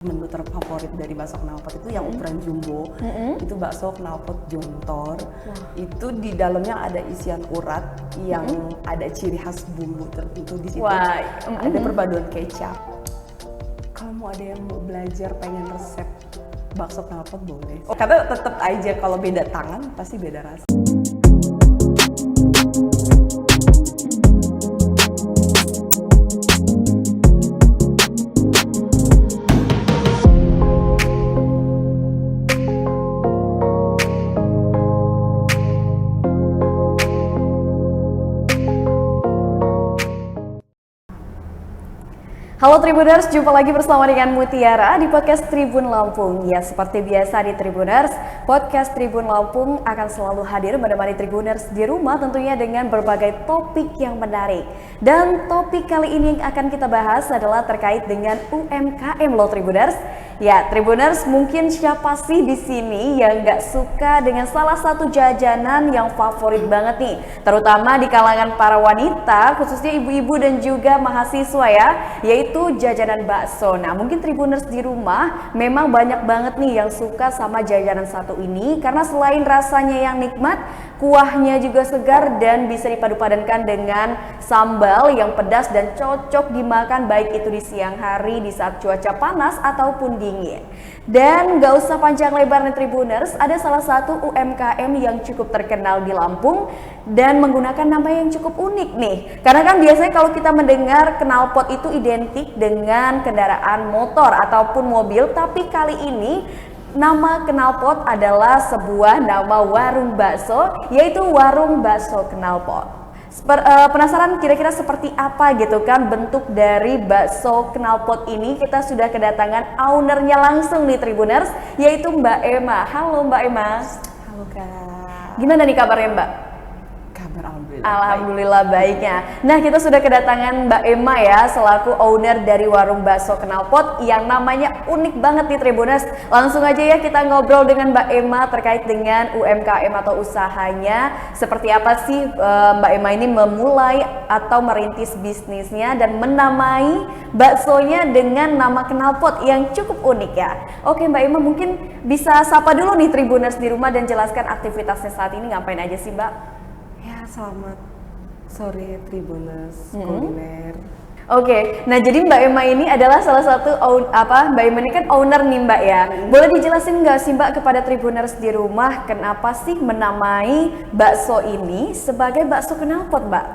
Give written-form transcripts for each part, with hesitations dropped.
Menu terfavorit dari bakso knalpot itu yang ukuran jumbo. Itu bakso knalpot jontor. Itu di dalamnya ada isian urat yang ada ciri khas bumbu tertentu di situ. Ada perpaduan kecap. Kalau mau ada yang mau belajar pengen resep bakso knalpot boleh. Karena tetap aja kalau beda tangan pasti beda rasa. Halo Tribuners, jumpa lagi bersama dengan Mutiara di podcast Tribun Lampung. Ya, seperti biasa di Tribuners, podcast Tribun Lampung akan selalu hadir menemani Tribuners di rumah tentunya dengan berbagai topik yang menarik. Dan topik kali ini yang akan kita bahas adalah terkait dengan UMKM loh Tribuners. Ya, Tribuners, mungkin siapa sih di sini yang nggak suka dengan salah satu jajanan yang favorit banget nih, terutama di kalangan para wanita, khususnya ibu-ibu dan juga mahasiswa ya, yaitu jajanan bakso. Nah, mungkin Tribuners di rumah memang banyak banget nih yang suka sama jajanan satu ini karena selain rasanya yang nikmat, kuahnya juga segar dan bisa dipadu-padankan dengan sambal yang pedas dan cocok dimakan baik itu di siang hari, di saat cuaca panas ataupun dingin. Dan gak usah panjang lebar nih Tribuners, ada salah satu UMKM yang cukup terkenal di Lampung dan menggunakan nama yang cukup unik nih. Karena kan biasanya kalau kita mendengar knalpot itu identik dengan kendaraan motor ataupun mobil, tapi kali ini nama knalpot adalah sebuah nama warung bakso, yaitu Warung Bakso Knalpot. Penasaran kira-kira seperti apa gitu kan bentuk dari bakso knalpot ini? Kita sudah kedatangan ownernya langsung nih Tribuners, yaitu Mbak Emma. Halo Mbak Emma. Halo Kak. Gimana nih kabarnya Mbak? Kabar alhamdulillah. Alhamdulillah baiknya. Nah, kita sudah kedatangan Mbak Emma ya, selaku owner dari Warung Bakso Knalpot yang namanya unik banget nih Tribuners. Langsung aja ya kita ngobrol dengan Mbak Emma terkait dengan UMKM atau usahanya. Seperti apa sih Mbak Emma ini memulai atau merintis bisnisnya dan menamai baksonya dengan nama knalpot yang cukup unik ya. Oke Mbak Emma, mungkin bisa sapa dulu nih Tribuners di rumah dan jelaskan aktivitasnya saat ini ngapain aja sih Mbak? Ya, selamat sore Tribuners kuliner. Oke, nah jadi Mbak Emma ini adalah salah satu Mbak Emma ini kan owner nih Mbak ya. Boleh dijelasin nggak sih Mbak kepada Tribuners di rumah kenapa sih menamai bakso ini sebagai bakso knalpot Mbak?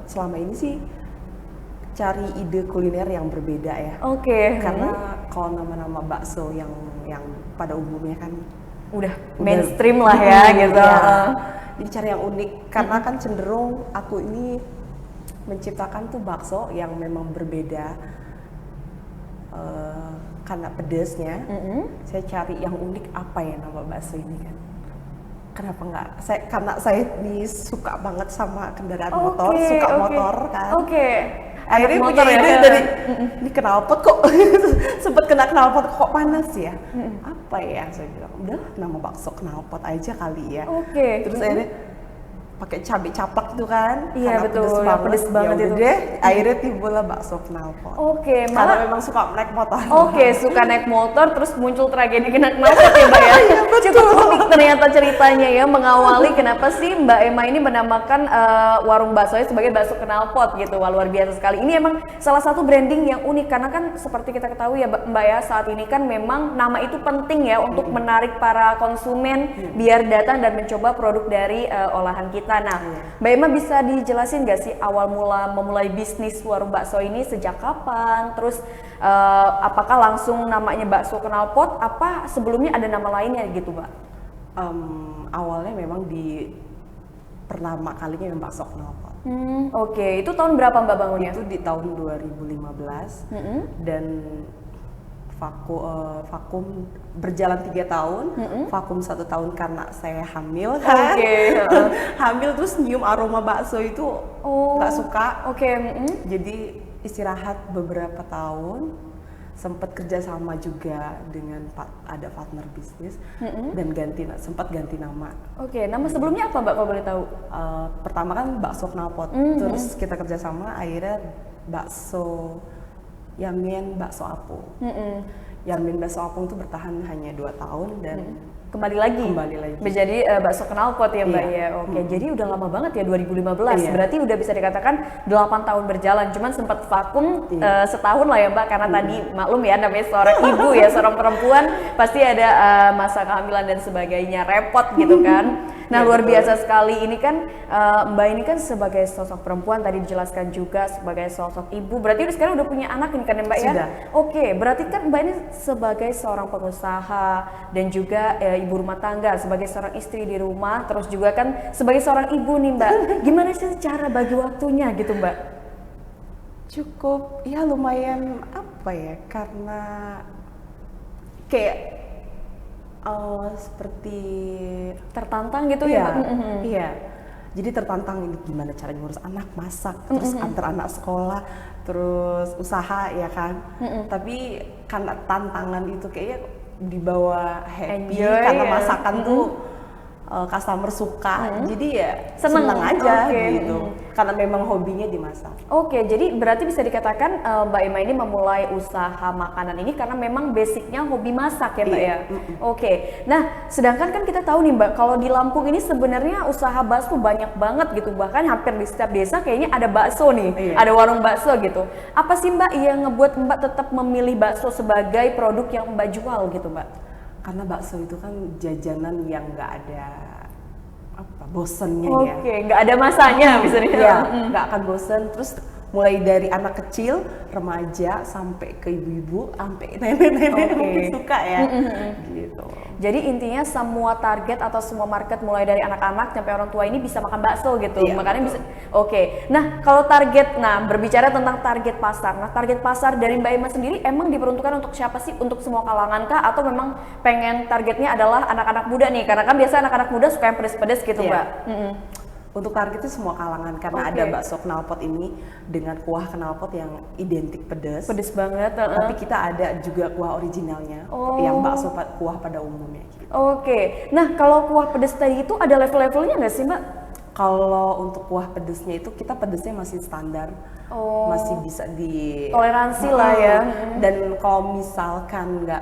Selama ini sih cari ide kuliner yang berbeda ya. Oke. Karena kalau nama-nama bakso yang pada umumnya kan udah mainstream lah ya gitu. Ya. Jadi cari yang unik karena kan cenderung aku ini menciptakan tuh bakso yang memang berbeda karena pedesnya. Saya cari yang unik apa ya nama bakso ini kan. Kenapa enggak? Karena saya ini suka banget sama kendaraan motor, suka motor kan. Akhirnya punya ide dari ini knalpot kok sempet kena knalpot kok panas ya. Apa ya? Saya bilang udah nama bakso knalpot aja kali ya. Terus akhirnya pakai cabai caplak itu kan. Iya betul, pedes banget itu. Deh, akhirnya timbullah bakso knalpot. Karena memang suka naik motor. Suka naik motor terus muncul tragedi kena knalpot ya Mbak ya. Cukup unik ternyata ceritanya ya, mengawali kenapa sih Mbak Emma ini menamakan warung baksonya sebagai bakso knalpot gitu. Wah, luar biasa sekali. Ini emang salah satu branding yang unik karena kan seperti kita ketahui ya Mbak ya, saat ini kan memang nama itu penting ya untuk menarik para konsumen biar datang dan mencoba produk dari olahan kita. Nah, Mbak Emma bisa dijelasin nggak sih awal mula memulai bisnis warung bakso ini sejak kapan? Terus apakah langsung namanya bakso knalpot? Apa sebelumnya ada nama lainnya gitu, Mbak? Awalnya memang di pertama kalinya memang bakso knalpot. Itu tahun berapa Mbak bangunnya? Itu di tahun 2015 dan vakum berjalan 3 tahun, vakum 1 tahun karena saya hamil kan. Hamil terus nyium aroma bakso itu nggak suka. Jadi istirahat beberapa tahun, sempat kerjasama juga dengan ada partner bisnis dan sempat ganti nama. Nama sebelumnya apa Mbak kalau boleh tahu? Pertama kan bakso knalpot, terus kita kerjasama akhirnya bakso Yamin bakso apung. Yamin bakso apung itu bertahan hanya 2 tahun dan kembali lagi menjadi bakso knalpot ya Mbak ya. Oke, jadi udah lama banget ya 2015. Berarti udah bisa dikatakan 8 tahun berjalan. Cuman sempat vakum setahun lah ya Mbak, karena tadi maklum ya namanya seorang ibu ya, seorang perempuan pasti ada masa kehamilan dan sebagainya, repot gitu kan. Nah, luar biasa sekali. Ini kan Mbak ini kan sebagai sosok perempuan, tadi dijelaskan juga sebagai sosok ibu. Berarti sekarang udah punya anak ini kan ya Mbak ya? Sudah. Oke, berarti kan Mbak ini sebagai seorang pengusaha dan juga ibu rumah tangga, sebagai seorang istri di rumah, terus juga kan sebagai seorang ibu nih Mbak. Gimana sih cara bagi waktunya gitu Mbak? Cukup ya lumayan apa ya, karena kayak seperti tertantang gitu ya? Iya. Jadi tertantang ini gimana cara ngurus anak, masak, terus antar anak sekolah, terus usaha ya kan. Tapi karena tantangan itu kayaknya dibawa happy. Enjoy, karena ya. masakan tuh customer suka, jadi ya Seneng aja gitu. Karena memang hobinya dimasak. Oke, jadi berarti bisa dikatakan Mbak Emma ini memulai usaha makanan ini karena memang basicnya hobi masak ya Mbak ya? Oke, nah sedangkan kan kita tahu nih Mbak, kalau di Lampung ini sebenarnya usaha bakso banyak banget gitu, bahkan hampir di setiap desa kayaknya ada bakso nih, ada warung bakso gitu. Apa sih Mbak yang ngebuat Mbak tetap memilih bakso sebagai produk yang Mbak jual gitu Mbak? Karena bakso itu kan jajanan yang nggak ada bosennya ya. Oke, nggak ada masanya bisa nih. Iya, nggak akan bosen. Terus mulai dari anak kecil, remaja, sampai ke ibu-ibu, sampai nenek-nenek suka ya. Gitu. Jadi intinya semua target atau semua market mulai dari anak-anak sampai orang tua ini bisa makan bakso gitu. Makanya bisa. Oke. Nah, kalau berbicara tentang target pasar. Nah, target pasar dari Mbak Emma sendiri emang diperuntukkan untuk siapa sih? Untuk semua kalangan kah? Atau memang pengen targetnya adalah anak-anak muda nih? Karena kan biasa anak-anak muda suka yang pedes-pedes gitu, Mbak. Untuk targetnya semua kalangan, karena ada bakso knalpot ini dengan kuah knalpot yang identik pedas. Pedes banget. Tapi kita ada juga kuah originalnya, yang bakso kuah pada umumnya. Gitu. Oke. Nah, kalau kuah pedes tadi itu ada level-levelnya nggak sih Mbak? Kalau untuk kuah pedesnya itu kita pedesnya masih standar, masih bisa di toleransi lah ya. Dan kalau misalkan nggak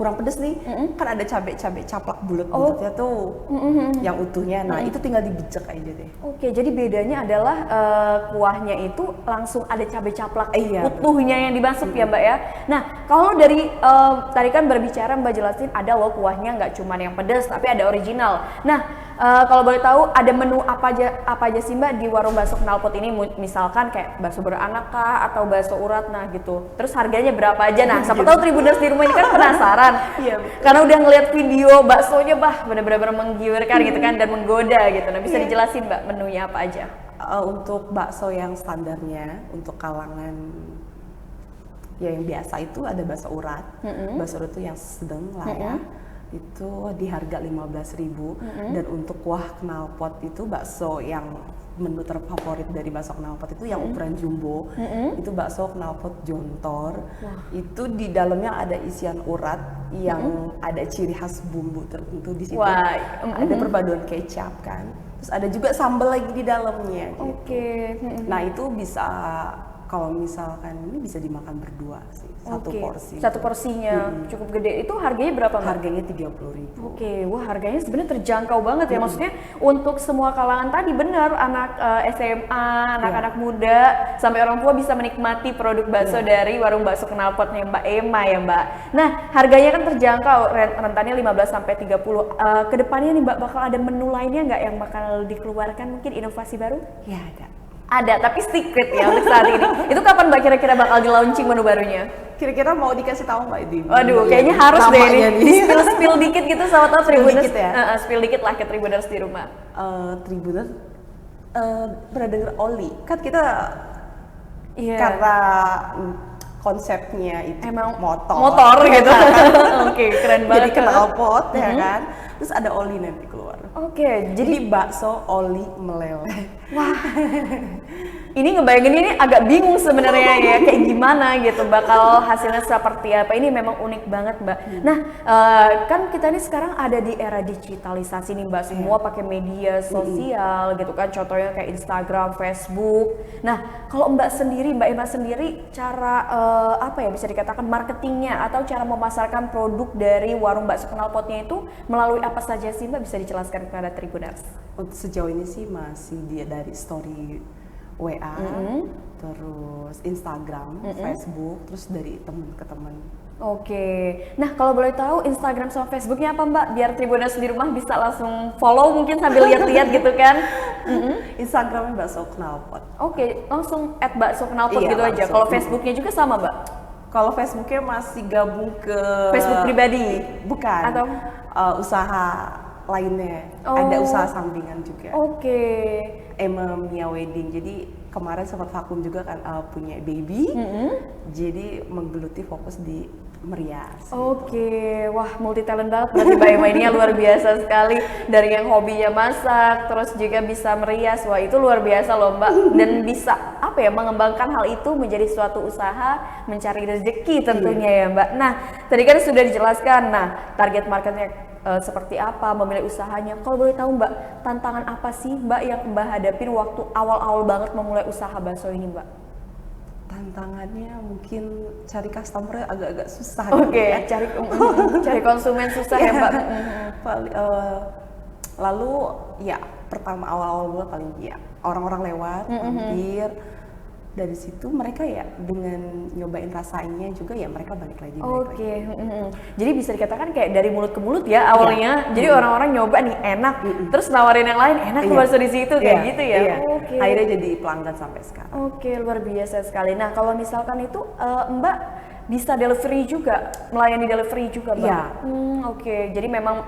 kurang pedes nih, kan ada cabai caplak bulat-bulatnya tuh, yang utuhnya. Nah itu tinggal dibijak aja deh. Oke, jadi bedanya adalah kuahnya itu langsung ada cabai caplak utuhnya yang dimasuk ya Mbak ya. Nah kalau dari tadi kan berbicara Mbak jelasin ada loh kuahnya nggak cuma yang pedas tapi ada original. Nah kalau boleh tahu ada menu apa aja sih Mbak di warung bakso knalpot ini, misalkan kayak bakso beranak kah atau bakso urat nah gitu. Terus harganya berapa aja? Nah, siapa tahu Tribuners di rumah ini kan penasaran. Karena udah ngeliat video baksonya bener-bener menggiurkan gitu kan dan menggoda gitu. Nah, bisa dijelasin Mbak menunya apa aja? Untuk bakso yang standarnya untuk kalangan yang biasa itu ada bakso urat. Bakso urat itu yang sedang lah ya. Itu di harga 15.000 dan untuk kuah knalpot itu bakso yang menu terfavorit dari bakso knalpot itu yang ukuran jumbo, itu bakso knalpot jontor. Itu di dalamnya ada isian urat yang ada ciri khas bumbu tertentu di situ. Ada perpaduan kecap kan, terus ada juga sambal lagi di dalamnya gitu. Nah itu bisa kalau misalkan ini bisa dimakan berdua sih, satu porsi. Satu porsinya cukup gede. Itu harganya berapa Mbak? Harganya 30.000. Wah harganya sebenarnya terjangkau banget ya. Maksudnya untuk semua kalangan tadi benar, anak SMA, anak-anak muda, sampai orang tua bisa menikmati produk bakso dari warung bakso knalpotnya Mbak Emma ya Mbak. Nah harganya kan terjangkau, rentannya 15 sampai 30. Kedepannya nih Mbak bakal ada menu lainnya nggak yang bakal dikeluarkan, mungkin inovasi baru? Ya ada. Ada, tapi secret ya untuk saat ini. Itu kapan Mbak kira-kira bakal di launching menu barunya? Kira-kira mau dikasih tahu Mbak Idi? Waduh, kayaknya harus deh ini. Spill dikit gitu sama tahu Tribuners. Spill dikit lah ke Tribuners di rumah. Tribuners pernah denger Oli? Kan kita karena konsepnya itu emang motor gitu. Oke, keren banget. Jadi knalpot ya kan. Terus ada Oli nanti keluar. Oke, jadi bakso Oli meleleh. Wah. Ini ngebayangin ini agak bingung sebenarnya ya, kayak gimana gitu bakal hasilnya seperti apa. Ini memang unik banget Mbak. Nah, kan kita ini sekarang ada di era digitalisasi nih Mbak, semua pakai media sosial gitu kan, contohnya kayak Instagram, Facebook. Nah, kalau Mbak sendiri, Mbak Emma sendiri, cara apa ya bisa dikatakan marketingnya atau cara memasarkan produk dari warung bakso Knalpotnya itu melalui apa saja sih Mbak, bisa dijelaskan kepada Tribuners? Untuk sejauh ini sih masih dia dari story WA, terus Instagram, Facebook, terus dari teman ke teman. Oke, nah kalau boleh tahu Instagram sama Facebooknya apa Mbak? Biar Tribuners di rumah bisa langsung follow mungkin sambil lihat-lihat gitu kan? Instagramnya bakso Knalpot. Oke, langsung @bakso-knalpot Iya, gitu aja. langsung. Kalau Facebooknya juga sama Mbak? Kalau Facebooknya masih gabung ke Facebook pribadi? Bukan. Atau? Usaha lainnya. Oh. Ada usaha sampingan juga. Oke. Emma Mia Wedding. Jadi kemarin sempat vakum juga kan, punya baby. Jadi menggeluti fokus di merias. Oke, wah multi talent banget berarti Mbak Emma ini ya, luar biasa sekali. Dari yang hobinya masak, terus juga bisa merias, wah itu luar biasa loh Mbak. Dan bisa apa ya, mengembangkan hal itu menjadi suatu usaha, mencari rezeki tentunya ya Mbak. Nah, tadi kan sudah dijelaskan, nah target marketnya seperti apa, memilih usahanya. Kalau boleh tahu Mbak, tantangan apa sih Mbak yang Mbak hadapin waktu awal-awal banget memulai usaha bakso ini Mbak? Tantangannya mungkin cari customer agak-agak susah. Oke, gitu ya. cari konsumen susah ya Mbak. Lalu ya pertama awal-awal gue paling ya orang-orang lewat hampir. Dari situ mereka ya dengan nyobain rasanya juga ya mereka balik lagi. Oke. Jadi bisa dikatakan kayak dari mulut ke mulut ya awalnya. Jadi orang-orang nyoba nih enak, terus nawarin yang lain enak bakso di situ kayak gitu ya. Iya. Oke. Akhirnya jadi pelanggan sampai sekarang. Oke, luar biasa sekali. Nah, kalau misalkan itu Mbak bisa delivery juga, melayani delivery juga Mbak? Iya. Oke, jadi memang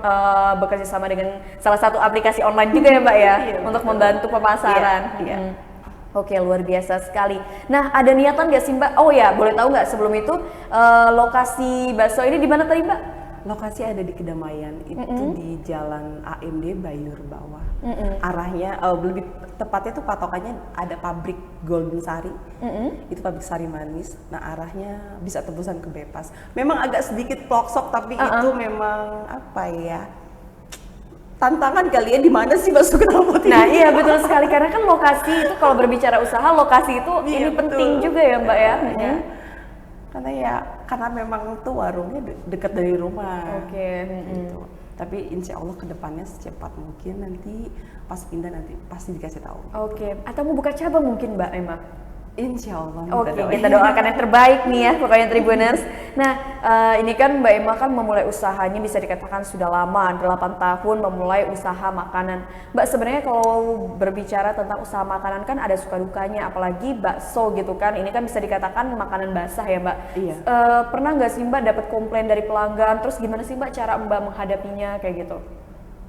bekerja sama dengan salah satu aplikasi online juga ya Mbak ya, untuk membantu pemasaran. Iya. Oke, luar biasa sekali. Nah, ada niatan nggak sih Mbak? Oh ya, boleh tahu nggak sebelum itu lokasi bakso ini di mana tadi Mbak? Lokasi ada di Kedamaian, itu di Jalan AMD Bayur Bawah. Arahnya lebih tepatnya tuh patokannya ada pabrik Golden Sari. Itu pabrik sari manis. Nah, arahnya bisa tembusan ke Bebas. Memang agak sedikit pelosok tapi itu memang apa ya? Tantangan kali ya, di mana sih bakso Knalpot ini? Nah iya betul sekali, karena kan lokasi itu kalau berbicara usaha, lokasi itu ini penting juga ya Mbak ya. Karena memang tuh warungnya dekat dari rumah. Oke. Gitu. Tapi insya Allah kedepannya secepat mungkin nanti pas pindah nanti pasti dikasih tahu. Oke. Atau mau buka cabang mungkin Mbak Emma? Insya Allah. Oke, kita doakan yang terbaik nih ya pokoknya Tribuners. Nah, ini kan Mbak Emma kan memulai usahanya bisa dikatakan sudah lama, 8 tahun memulai usaha makanan. Mbak, sebenarnya kalau berbicara tentang usaha makanan kan ada suka dukanya, apalagi bakso gitu kan. Ini kan bisa dikatakan makanan basah ya Mbak. Iya. Pernah nggak sih Mbak dapat komplain dari pelanggan? Terus gimana sih Mbak cara Mbak menghadapinya kayak gitu?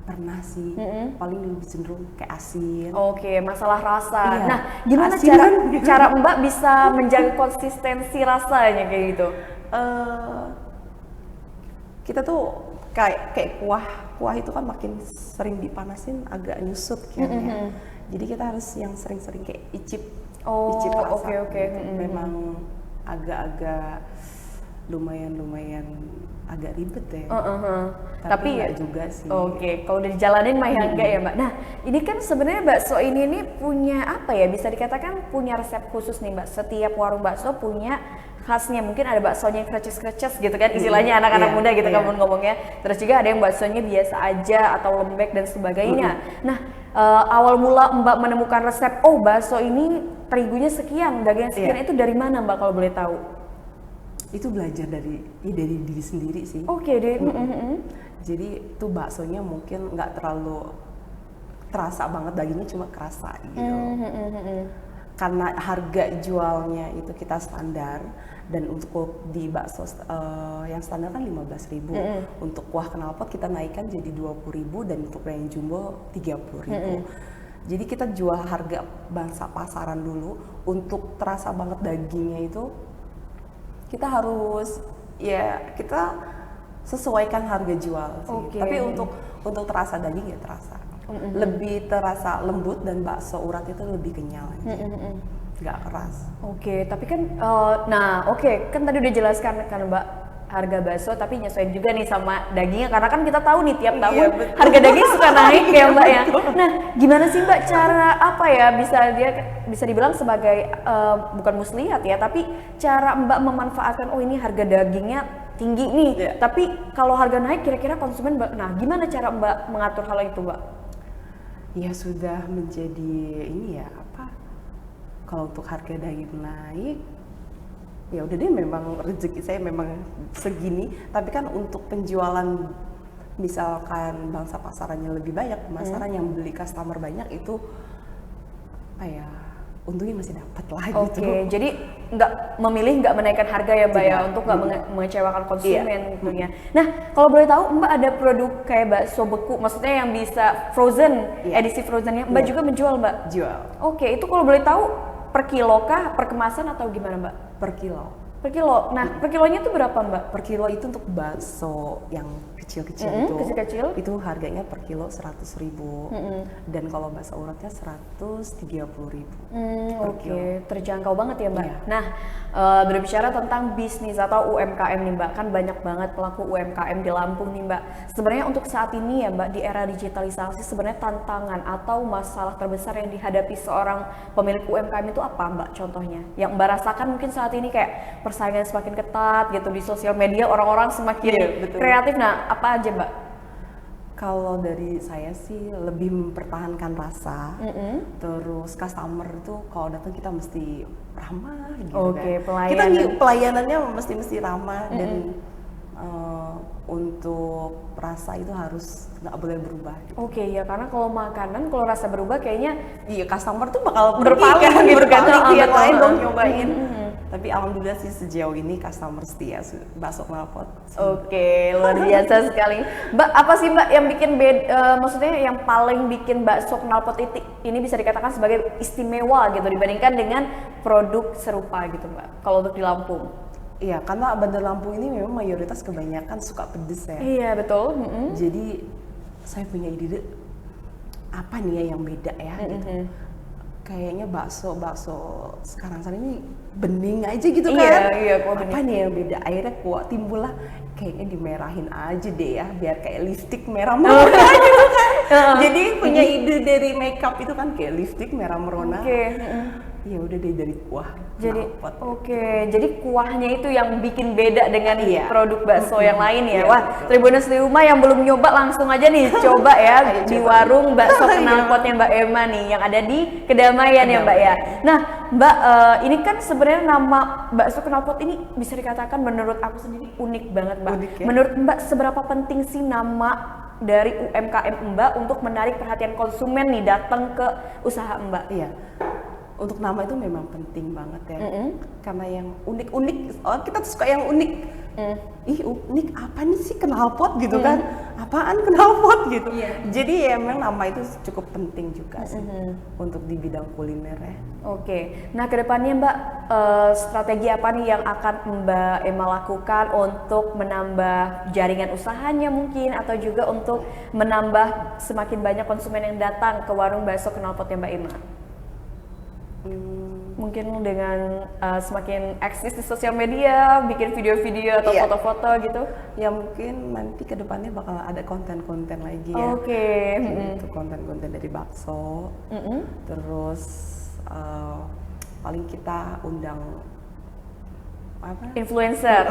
Pernah sih, paling lebih cenderung kayak asin. Oke, masalah rasa. Iya. Nah, gimana Asin cara Mbak bisa menjaga konsistensi rasanya kayak gitu? Kita tuh kayak kuah itu kan makin sering dipanasin agak nyusut kayaknya. Jadi kita harus yang sering-sering kayak icip rasa. Oke. Gitu. Memang agak-agak lumayan agak ribet ya. Tapi enggak juga sih. Oke, kalau udah dijalanin mah ya enggak ya Mbak. Nah, ini kan sebenarnya bakso ini punya apa ya? Bisa dikatakan punya resep khusus nih Mbak. Setiap warung bakso punya khasnya, mungkin ada baksonya yang kreces-kreces gitu kan, istilahnya anak-anak muda gitu kan ngomongnya. Terus juga ada yang baksonya biasa aja atau lembek dan sebagainya. Nah, awal mula Mbak menemukan resep, oh bakso ini terigunya sekian, dagingnya sekian, itu dari mana Mbak kalau boleh tahu? Itu belajar dari diri sendiri sih. Oke deh. Jadi tuh baksonya mungkin nggak terlalu terasa banget, dagingnya cuma kerasa gitu. Karena harga jualnya itu kita standar, dan untuk di bakso yang standar kan 15.000. Untuk kuah knalpot kita naikkan jadi 20.000, dan untuk yang jumbo 30.000. Jadi kita jual harga bangsa pasaran dulu. Untuk terasa banget dagingnya itu kita harus kita sesuaikan harga jual sih. Tapi untuk terasa daging ya terasa. Lebih terasa lembut, dan bakso urat itu lebih kenyal. nggak keras. Oke, tapi kan, kan tadi udah jelaskan kan Mbak harga bakso, tapi nyesuaiin juga nih sama dagingnya, karena kan kita tahu nih tiap tahun harga daging suka naik ya Mbak ya. Nah, gimana sih Mbak cara apa ya bisa dibilang sebagai bukan muslihat ya, tapi cara Mbak memanfaatkan ini harga dagingnya tinggi nih, tapi kalau harga naik kira-kira konsumen Mbak, nah gimana cara Mbak mengatur hal itu Mbak? Ya sudah menjadi ini ya kalau untuk harga daging naik, ya udah deh, memang rezeki saya memang segini. Tapi kan untuk penjualan, misalkan bangsa pasarannya lebih banyak, pemasaran yang beli customer banyak itu untungnya masih dapat lah gitu. Oke, jadi nggak menaikkan harga ya Mbak ya, untuk nggak mengecewakan konsumen tentunya. Nah, kalau boleh tahu Mbak ada produk kayak bakso beku, maksudnya yang bisa frozen, edisi frozennya Mbak juga menjual Mbak? Jual. Oke, itu kalau boleh tahu per kilo kah, per kemasan atau gimana Mbak? Per kilo. Per kilo. Nah, per kilonya itu berapa Mbak? Per kilo itu untuk bakso yang kecil-kecil itu harganya per kilo 100.000. Dan kalau bakso uratnya 130.000. Oke, terjangkau banget ya Mbak. Nah, berbicara tentang bisnis atau UMKM nih Mbak, kan banyak banget pelaku UMKM di Lampung nih Mbak. Sebenarnya untuk saat ini ya Mbak, di era digitalisasi sebenarnya tantangan atau masalah terbesar yang dihadapi seorang pemilik UMKM itu apa Mbak contohnya? Yang Mbak rasakan mungkin saat ini kayak persaingan semakin ketat gitu di sosial media, orang-orang semakin kreatif. Nah, apa aja Mbak? Kalau dari saya sih lebih mempertahankan rasa, terus customer itu kalau datang kita mesti ramah gitu kan. Kita pelayanannya mesti ramah dan untuk rasa itu harus nggak boleh berubah. Oke, ya karena kalau makanan kalau rasa berubah kayaknya customer tuh bakal berpaling gitu kan, yang lain dong nyobain. Tapi alhamdulillah sih sejauh ini customer setia bakso knalpot. Oke, luar biasa sekali. Mbak, apa sih Mbak yang bikin maksudnya yang paling bikin bakso knalpot ini bisa dikatakan sebagai istimewa gitu dibandingkan dengan produk serupa gitu Mbak, kalau untuk di Lampung? Iya, karena Bandar Lampung ini memang mayoritas kebanyakan suka pedes ya. Iya, betul. Jadi saya punya ide apa nih ya yang beda ya gitu. Kayaknya bakso sekarang ini bening aja gitu kan. Iya, apa nih yang beda? Akhirnya timbul lah kayaknya dimerahin aja deh ya, biar kayak lipstick merah merona gitu kan. Jadi punya ide dari makeup itu kan kayak lipstick merah merona. Ya udah deh dari kuah. Jadi kuahnya itu yang bikin beda dengan produk bakso yang lain ya. Wah, Tribuners di rumah yang belum nyoba langsung aja nih coba ya di warung bakso knalpotnya Mbak Emma nih yang ada di Kedamaian ya Mbak ya. Nah, Mbak, ini kan sebenarnya nama bakso knalpot ini bisa dikatakan menurut aku sendiri unik banget Mbak. Menurut Mbak seberapa penting sih nama dari UMKM Mbak untuk menarik perhatian konsumen nih datang ke usaha Mbak? Iya. Untuk nama itu memang penting banget ya, karena yang unik-unik, kita tuh suka yang unik. Unik apa nih sih knalpot gitu kan? Apaan knalpot gitu? Jadi ya memang nama itu cukup penting juga sih untuk di bidang kuliner ya. Oke, nah kedepannya Mbak, strategi apa nih yang akan Mbak Emma lakukan untuk menambah jaringan usahanya mungkin, atau juga untuk menambah semakin banyak konsumen yang datang ke warung bakso knalpotnya Mbak Emma? Mungkin dengan semakin eksis di sosial media, bikin video-video atau foto-foto gitu? Ya mungkin nanti ke depannya bakal ada konten-konten lagi ya. Untuk konten-konten dari bakso, terus paling kita undang influencer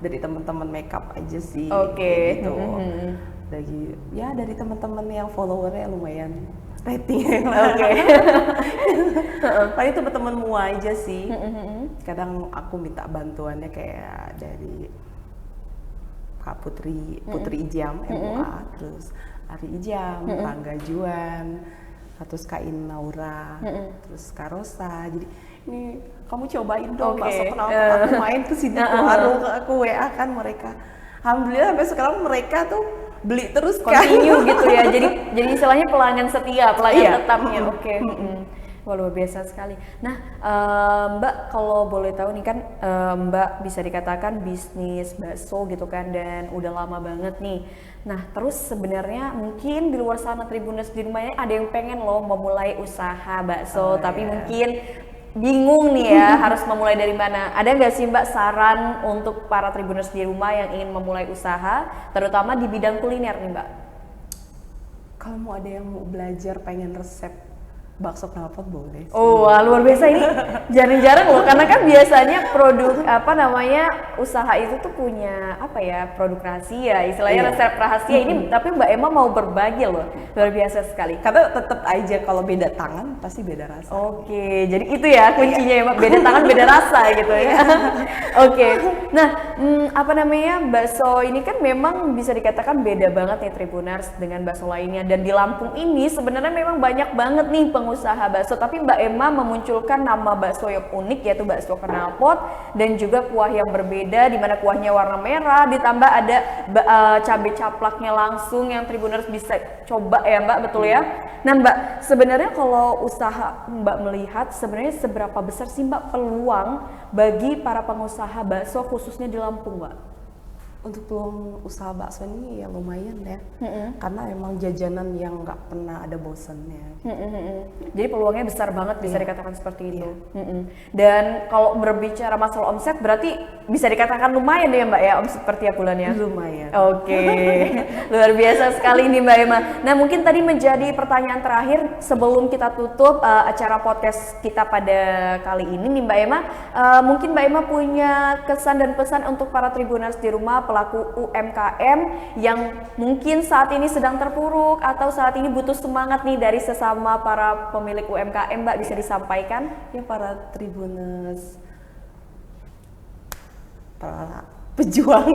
dari teman-teman makeup aja sih. Gitu. Dari teman-teman yang followernya lumayan rating. Paling teman-teman mua aja sih. Kadang aku minta bantuannya kayak dari Kak Putri Ijam MUA, terus Ari Ijam, Rangga Juan, terus Kak Inaura, terus Kak Rosa. Jadi ini kamu cobain dong bakso knalpot, aku main ke sini aku WA kan mereka. Alhamdulillah sampai sekarang mereka tuh beli terus continue gitu ya, jadi istilahnya pelanggan setia, pelanggan tetapnya. Wah, luar biasa sekali. Nah, Mbak, kalau boleh tahu nih kan Mbak bisa dikatakan bisnis bakso gitu kan, dan udah lama banget nih. Nah, terus sebenarnya mungkin di luar sana Tribuners di rumahnya ada yang pengen loh memulai usaha bakso, tapi mungkin bingung nih ya harus memulai dari mana. Ada nggak sih Mbak saran untuk para Tribuners di rumah yang ingin memulai usaha, terutama di bidang kuliner nih Mbak? Kalau mau ada yang mau belajar pengen resep bakso knalpot boleh sih. Oh, wah, luar biasa ini jarang-jarang loh, karena kan biasanya produk usaha itu tuh punya produk rahasia, istilahnya resep rahasia ini, tapi Mbak Emma mau berbagi loh, luar biasa sekali. Karena tetap aja kalau beda tangan pasti beda rasa. Oke, jadi itu ya kuncinya ya Mbak, beda tangan beda rasa gitu ya. Oke, nah bakso ini kan memang bisa dikatakan beda banget nih Tribuners dengan bakso lainnya, dan di Lampung ini sebenarnya memang banyak banget nih pengusaha bakso, tapi Mbak Emma memunculkan nama bakso yang unik yaitu bakso knalpot dan juga kuah yang berbeda, di mana kuahnya warna merah ditambah ada cabai caplaknya langsung yang Tribuners bisa coba ya Mbak, betul ya? Nah Mbak, sebenarnya kalau usaha Mbak melihat sebenarnya seberapa besar sih Mbak peluang bagi para pengusaha bakso khususnya di Lampung Mbak? Untuk peluang usaha bakso ini ya lumayan ya, karena emang jajanan yang nggak pernah ada bosannya. Jadi peluangnya besar banget, bisa dikatakan seperti itu. Dan kalau berbicara masalah omset, berarti bisa dikatakan lumayan ya Mbak ya, omset per tiap bulannya? Lumayan. Oke, luar biasa sekali nih Mbak Emma. Nah mungkin tadi menjadi pertanyaan terakhir sebelum kita tutup acara podcast kita pada kali ini nih Mbak Emma. Mungkin Mbak Emma punya kesan dan pesan untuk para Tribuners di rumah, pelaku UMKM yang mungkin saat ini sedang terpuruk atau saat ini butuh semangat nih dari sesama para pemilik UMKM, Mbak, bisa disampaikan? Ya para Tribuners, para pejuang,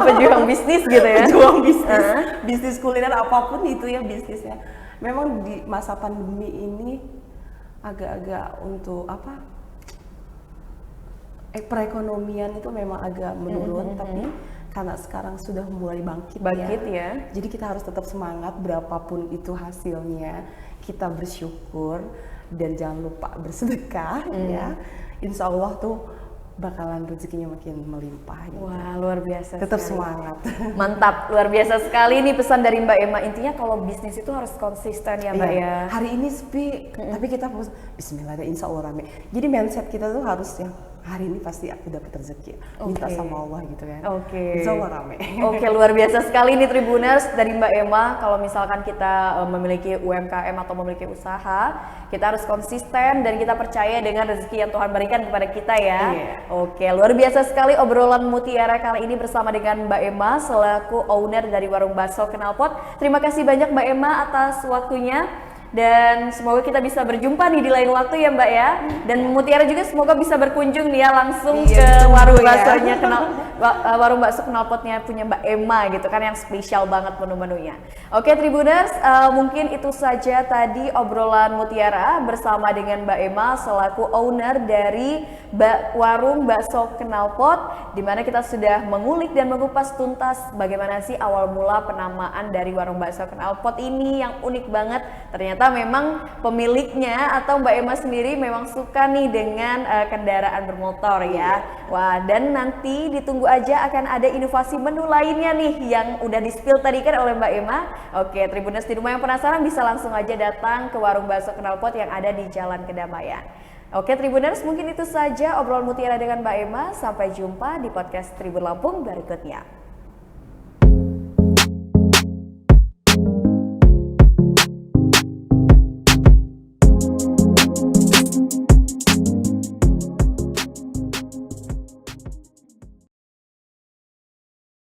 pejuang bisnis gitu ya. Pejuang bisnis, bisnis kuliner apapun itu ya bisnisnya. Memang di masa pandemi ini agak-agak untuk perekonomian itu memang agak menurun, tapi karena sekarang sudah mulai bangkit ya. Jadi kita harus tetap semangat berapapun itu hasilnya, kita bersyukur dan jangan lupa bersedekah ya. Insya Allah tuh bakalan rezekinya makin melimpah gitu. Wah, luar biasa. Tetap sekali. Semangat. Mantap, luar biasa sekali nih pesan dari Mbak Emma. Intinya kalau bisnis itu harus konsisten ya Mbak ya. Hari ini sepi, tapi kita bismillah insya Allah rame. Jadi mindset kita tuh harus yang hari ini pasti aku dapat rezeki, minta sama Allah gitu kan. Insya Allah rame. Oke, luar biasa sekali nih Tribuners dari Mbak Emma. Kalau misalkan kita memiliki UMKM atau memiliki usaha, kita harus konsisten dan kita percaya dengan rezeki yang Tuhan berikan kepada kita ya. Oke, luar biasa sekali obrolan Mutiara kali ini bersama dengan Mbak Emma selaku owner dari warung bakso knalpot. Terima kasih banyak Mbak Emma atas waktunya. Dan semoga kita bisa berjumpa nih di lain waktu ya Mbak ya. Dan Mutiara juga semoga bisa berkunjung nih ya langsung ke warung baksonya warung bakso knalpotnya punya Mbak Emma gitu kan, yang spesial banget menu-menunya. Oke Tribuners, mungkin itu saja tadi obrolan Mutiara bersama dengan Mbak Emma selaku owner dari warung bakso knalpot, di mana kita sudah mengulik dan mengupas tuntas bagaimana sih awal mula penamaan dari warung bakso knalpot ini yang unik banget. Ternyata memang pemiliknya atau Mbak Emma sendiri memang suka nih dengan kendaraan bermotor ya. Wah, dan nanti ditunggu aja akan ada inovasi menu lainnya nih yang udah di-spill tadi kan oleh Mbak Emma. Oke, Tribuners di rumah yang penasaran bisa langsung aja datang ke warung bakso knalpot yang ada di Jalan Kedamaian. Oke Tribuners, mungkin itu saja obrolan Mutiara dengan Mbak Emma. Sampai jumpa di podcast Tribun Lampung berikutnya.